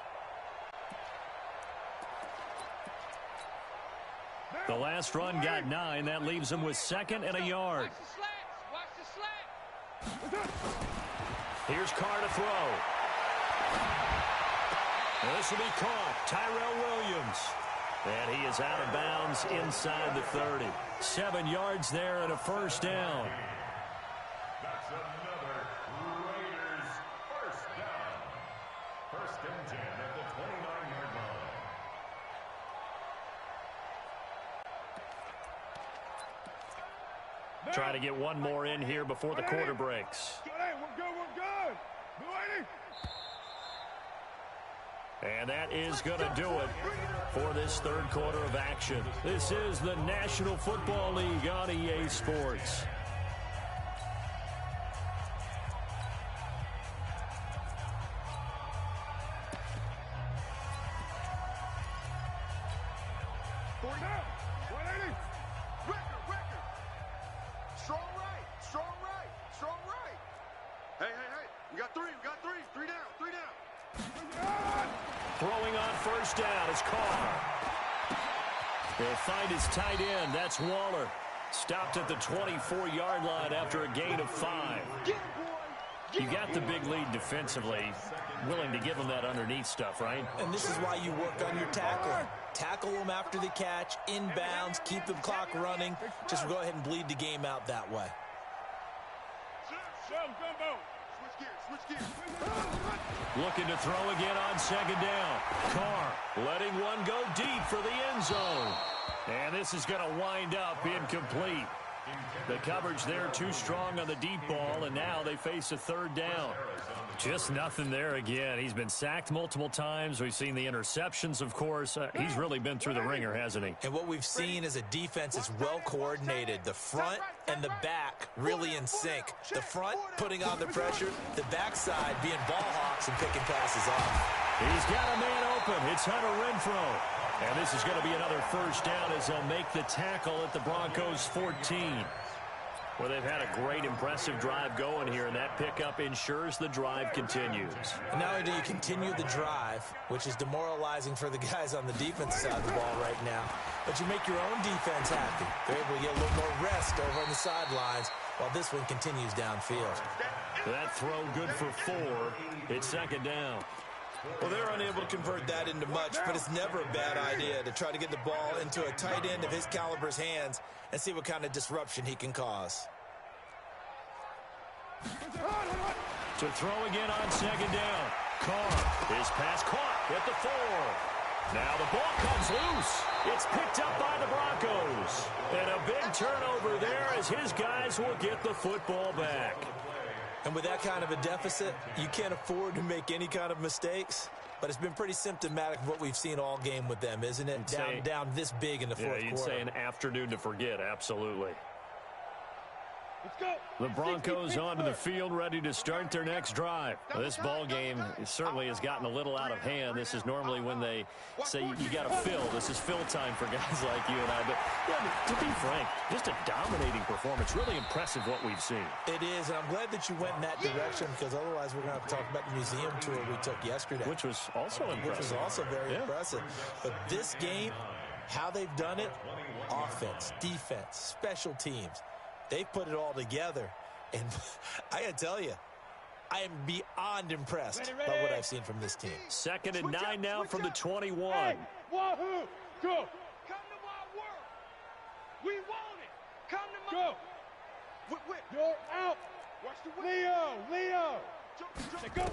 The last run got 9. That leaves them with 2nd and a yard. Here's Carr to throw. This will be caught. Tyrell Williams. And he is out of bounds inside the 30. 7 yards there and a 1st down. That's another Raiders 1st down. 1st and 10 at the 29-yard line. Try to get one more in here before the quarter breaks. Hey, we're good, we're good. And that is going to do it for this 3rd quarter of action. This is the National Football League on EA Sports. We got 3, we got 3. 3 down, 3 down. Throwing on 1st down is Carr. They'll find his tight end. That's Waller. Stopped at the 24-yard line after a gain of 5. You got the big lead defensively. Willing to give them that underneath stuff, right? And this is why you work on your tackle. Tackle them after the catch, inbounds, keep the clock running. Just go ahead and bleed the game out that way. Switch gears. Looking to throw again on 2nd down. Carr letting one go deep for the end zone. And this is going to wind up incomplete. The coverage there too strong on the deep ball, and now they face a 3rd down. Just nothing there again. He's been sacked multiple times. We've seen the interceptions, of course. He's really been through the ringer, hasn't he? And what we've seen is a defense that's well coordinated. The front and the back really in sync. The front putting on the pressure, the backside being ball hawks and picking passes off. He's got a man open. It's Hunter Renfrow. And this is going to be another 1st down as they'll make the tackle at the Broncos 14. Well, they've had a great, impressive drive going here, and that pickup ensures the drive continues. And not only do you continue the drive, which is demoralizing for the guys on the defensive side of the ball right now, but you make your own defense happy. They're able to get a little more rest over on the sidelines while this one continues downfield. That throw good for 4. It's 2nd down. Well, they're unable to convert that into much, but it's never a bad idea to try to get the ball into a tight end of his caliber's hands and see what kind of disruption he can cause. To throw again on 2nd down. Carr, his pass caught at the 4. Now the ball comes loose. It's picked up by the Broncos. And a big turnover there as his guys will get the football back. And with that kind of a deficit, you can't afford to make any kind of mistakes. But it's been pretty symptomatic of what we've seen all game with them, isn't it? Down this big in the fourth quarter. You'd say an afternoon to forget, absolutely. Let's go. The Broncos onto the field, ready to start their next drive. This ball game certainly has gotten a little out of hand. This is normally when they say you got to fill. This is fill time for guys like you and I. But yeah, to be frank, just a dominating performance. Really impressive what we've seen. It is, and I'm glad that you went in that direction because otherwise we're going to have to talk about the museum tour we took yesterday. Which was also impressive. Which was also very impressive. But this game, how they've done it, offense, defense, special teams, they've put it all together. And I got to tell you, I am beyond impressed by what I've seen from this team. 2nd and 9 now from the 21. Hey, wahoo, go. Come to my work. We want it. Come to my go. You're out. Watch the Leo. Go.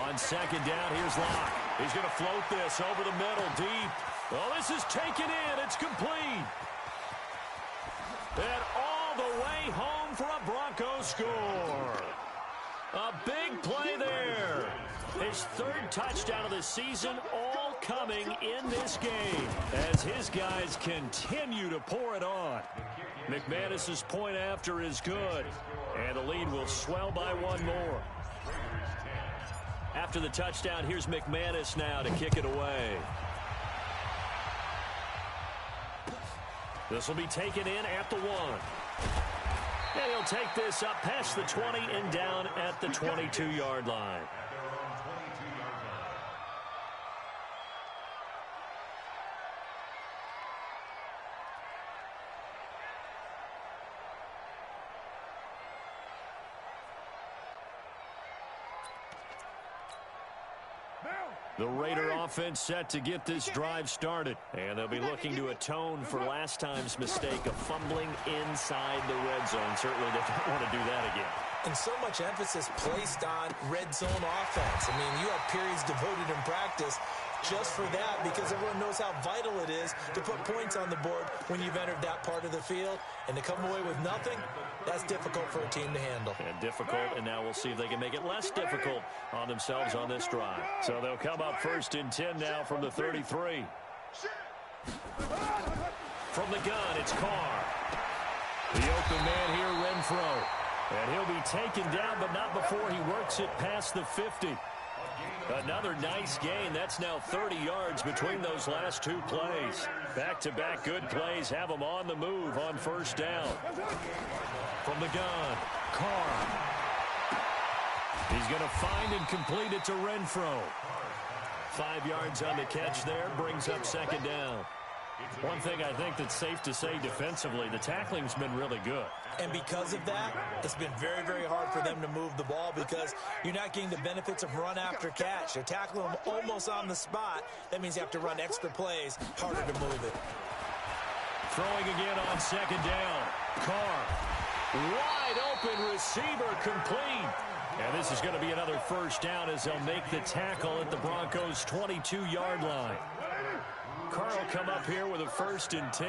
On 2nd down, here's Locke. He's going to float this over the middle, deep. Well, this is taken in. It's complete. And all the way home for a Broncos score. A big play there. His 3rd touchdown of the season, all coming in this game as his guys continue to pour it on. McManus's point after is good, and the lead will swell by 1 more. After the touchdown, here's McManus now to kick it away. This will be taken in at the 1. And he'll take this up past the 20 and down at the 22-yard line. The Raider offense set to get this drive started. And they'll be looking to atone for last time's mistake of fumbling inside the red zone. Certainly they don't want to do that again. And so much emphasis placed on red zone offense. I mean, you have periods devoted in practice just for that because everyone knows how vital it is to put points on the board when you've entered that part of the field. And to come away with nothing, that's difficult for a team to handle. And difficult, and now we'll see if they can make it less difficult on themselves on this drive. So they'll come up 1st and 10 now from the 33. From the gun, it's Carr. The open man here, Renfro. And he'll be taken down, but not before he works it past the 50. Another nice gain. That's now 30 yards between those last 2 plays. Back-to-back good plays have them on the move on 1st down. From the gun, Carr. He's going to find and complete it to Renfro. 5 yards on the catch there, brings up 2nd down. One thing I think that's safe to say defensively, the tackling's been really good. And because of that, it's been very, very hard for them to move the ball because you're not getting the benefits of run after catch. They're tackling them almost on the spot. That means you have to run extra plays, harder to move it. Throwing again on 2nd down. Carr. Wide open receiver complete. And this is going to be another 1st down as they'll make the tackle at the Broncos' 22-yard line. Carr will come up here with a 1st and 10.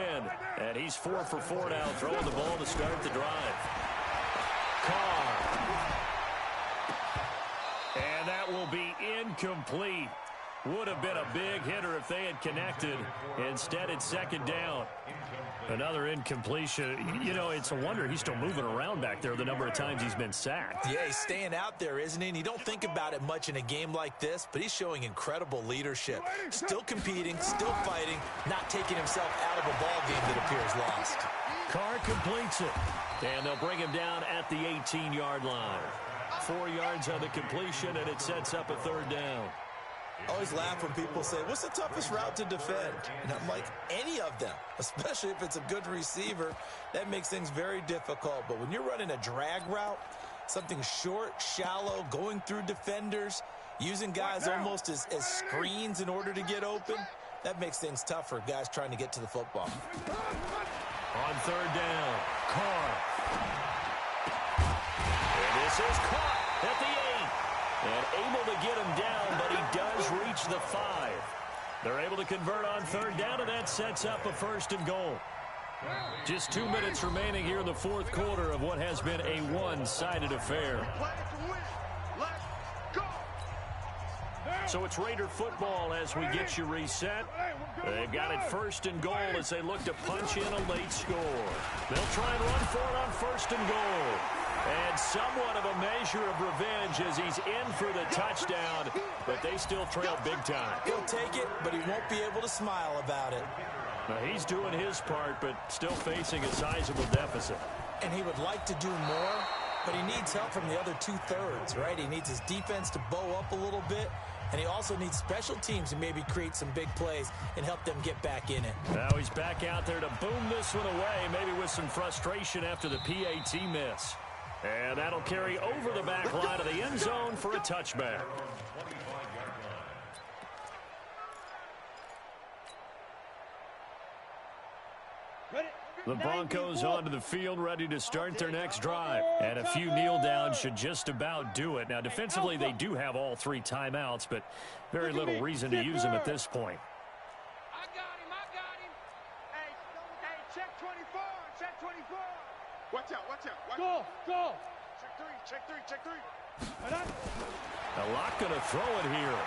And he's 4 for 4 now, throwing the ball to start the drive. Carr. And that will be incomplete. Would have been a big hitter if they had connected. Instead, it's 2nd down. Another incompletion. You know, it's a wonder he's still moving around back there the number of times he's been sacked. Yeah, he's staying out there, isn't he? And you don't think about it much in a game like this, but he's showing incredible leadership. Still competing, still fighting, not taking himself out of a ball game that appears lost. Carr completes it. And they'll bring him down at the 18-yard line. 4 yards on the completion, and it sets up a 3rd down. I always laugh when people say, what's the toughest route to defend? And I'm like, any of them, especially if it's a good receiver. That makes things very difficult. But when you're running a drag route, something short, shallow, going through defenders, using guys almost as screens in order to get open, that makes things tough for guys trying to get to the football. On 3rd down, Carr. And this is caught at the 8. And able to get him down, but he does reach the 5. They're able to convert on 3rd down, and that sets up a 1st and goal. Just 2 minutes remaining here in the 4th quarter of what has been a one-sided affair. So it's Raider football as we get you reset. They've got it first and goal as they look to punch in a late score. They'll try and run for it on first and goal. And somewhat of a measure of revenge as he's in for the touchdown, but they still trail big time. He'll take it, but he won't be able to smile about it. Now, he's doing his part, but still facing a sizable deficit. And he would like to do more, but he needs help from the other two-thirds, right? He needs his defense to bow up a little bit, and he also needs special teams to maybe create some big plays and help them get back in it. Now he's back out there to boom this one away, maybe with some frustration after the PAT miss. And that'll carry over the back line of the end zone for a touchback. The Broncos onto the field, ready to start their next drive. And a few kneel downs should just about do it. Now, defensively, they do have all 3 timeouts, but very little reason to use them at this point. I got him. Hey, check 24, check 24. Watch out. Go. Check 3. A lot going to throw it here.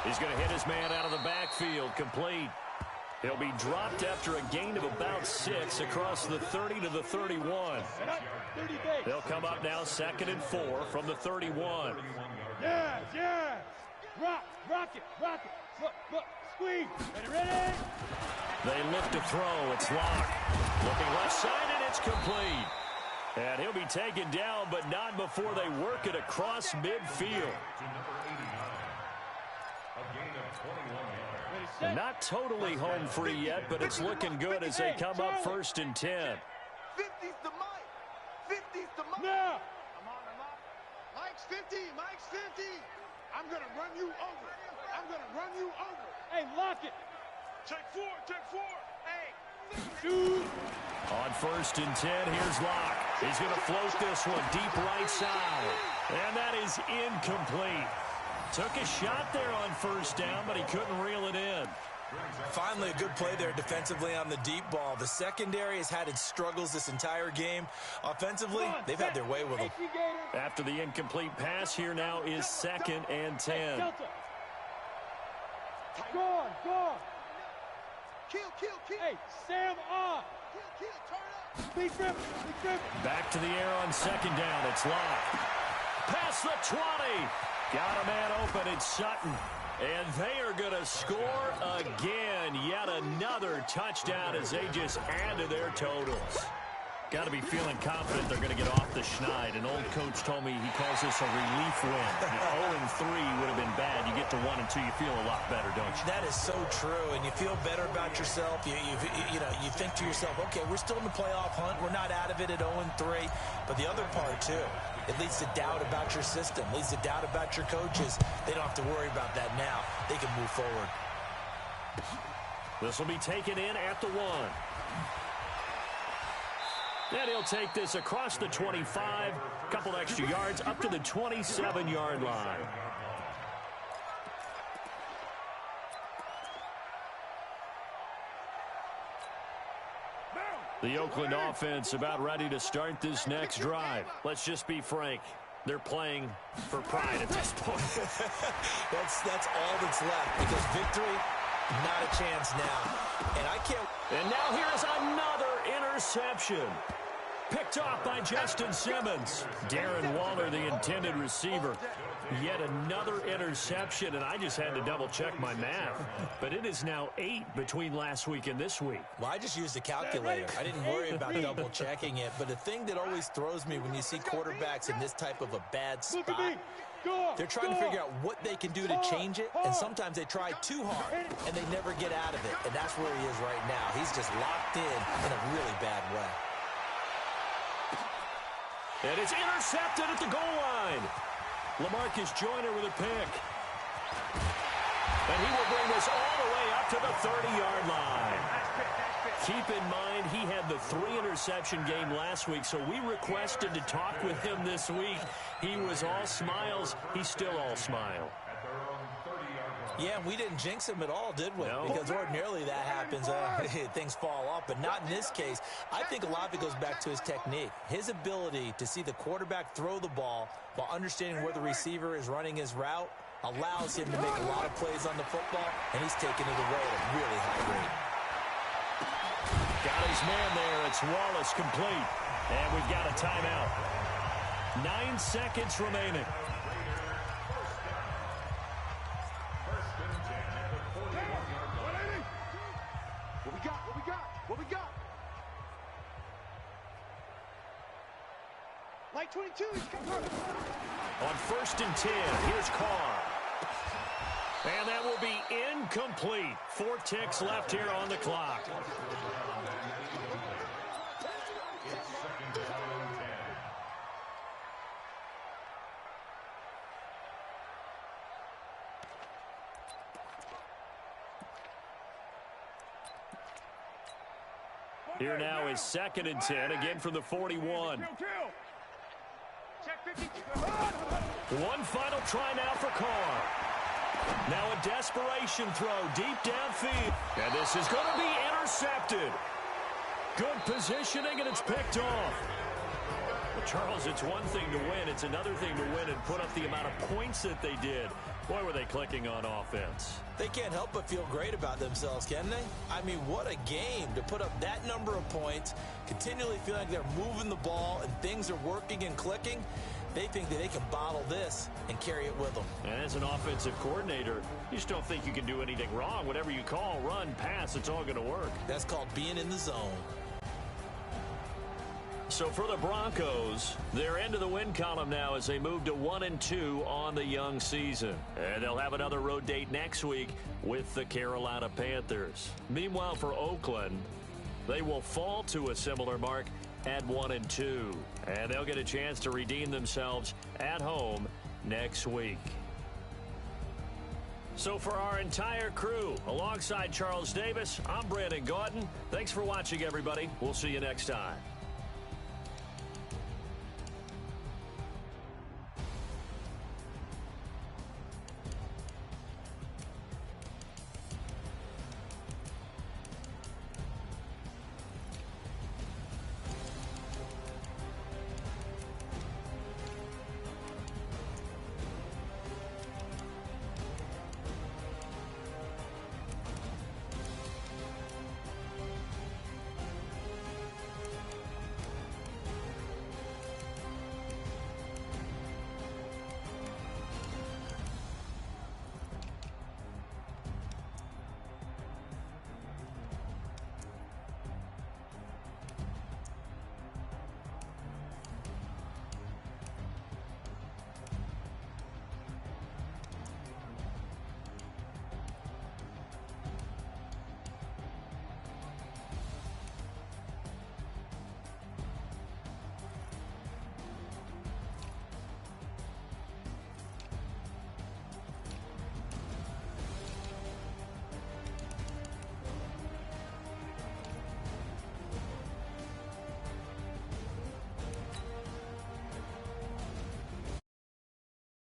He's going to hit his man out of the backfield, complete. He'll be dropped after a gain of about 6 across the 30 to the 31. They'll come up now 2nd and 4 from the 31. Yes. Rock it. Look, squeeze. Ready? They look to throw. It's locked. Looking left side, and it's complete. And he'll be taken down, but not before they work it across midfield. Not totally home free yet, but it's looking good as they come up 1st and 10. 50's the mic. Now. I'm on. Mike's 50. I'm going to run you over. Hey, lock it. Check 4. Hey. Shoot. On 1st and 10, here's Locke. He's going to float this one deep right side. And that is incomplete. Took a shot there on 1st down, but he couldn't reel it in. Finally, a good play there defensively on the deep ball. The secondary has had its struggles this entire game. Offensively, they've had their way with them. After the incomplete pass, here now is 2nd and 10. Go on. Kill. Hey, Sam on. Kill, turn up. Big grip. Back to the air on 2nd down. It's Locke. Past the 20. Got a man open. It's Sutton. And they are going to score again. Yet another touchdown as they just add to their totals. Got to be feeling confident they're going to get off the schneid. An old coach told me he calls this a relief win. 0-3 would have been bad. You get to 1 and 2, you feel a lot better, don't you? That is so true, and you feel better about yourself. You think to yourself, okay, we're still in the playoff hunt. We're not out of it at 0-3. But the other part, too, it leads to doubt about your system, leads to doubt about your coaches. They don't have to worry about that now. They can move forward. This will be taken in at the 1. And he'll take this across the 25, a couple extra yards up to the 27-yard line. The Oakland offense about ready to start this next drive. Let's just be frank. They're playing for pride at this point. That's all that's left, because victory, not a chance now. And now here's another interception. Picked off by Justin Simmons. Darren Waller, the intended receiver. Yet another interception, and I just had to double-check my math. But it is now 8 between last week and this week. Well, I just used a calculator. I didn't worry about double-checking it. But the thing that always throws me when you see quarterbacks in this type of a bad spot, they're trying to figure out what they can do to change it, and sometimes they try too hard, and they never get out of it. And that's where he is right now. He's just locked in a really bad way. And it's intercepted at the goal line. LaMarcus Joyner with a pick. And he will bring this all the way up to the 30-yard line. Keep in mind, he had the 3-interception game last week, so we requested to talk with him this week. He was all smiles. He's still all smile. Yeah, we didn't jinx him at all, did we? No. Because ordinarily that happens, things fall off, but not in this case. I think a lot of it goes back to his technique. His ability to see the quarterback throw the ball while understanding where the receiver is running his route allows him to make a lot of plays on the football, and he's taking it away at a really high rate. Got his man there. It's Wallace complete. And we've got a timeout. 9 seconds remaining. What we got? Like 22, he's coming. On 1st and 10, here's Carr. And that will be incomplete. 4 ticks left here on the clock. Here now is 2nd and 10, again from the 41. One final try now for Carr. Now a desperation throw deep downfield. And this is going to be intercepted. Good positioning, and it's picked off. Well, Charles, it's one thing to win. It's another thing to win and put up the amount of points that they did. Boy, were they clicking on offense. They can't help but feel great about themselves, can they? I mean, what a game to put up that number of points, continually feel like they're moving the ball and things are working and clicking. They think that they can bottle this and carry it with them. And as an offensive coordinator, you just don't think you can do anything wrong. Whatever you call, run, pass, it's all going to work. That's called being in the zone. So for the Broncos, they're into the win column now as they move to 1-2 on the young season. And they'll have another road date next week with the Carolina Panthers. Meanwhile, for Oakland, they will fall to a similar mark at 1-2. And they'll get a chance to redeem themselves at home next week. So for our entire crew, alongside Charles Davis, I'm Brandon Gautin. Thanks for watching, everybody. We'll see you next time.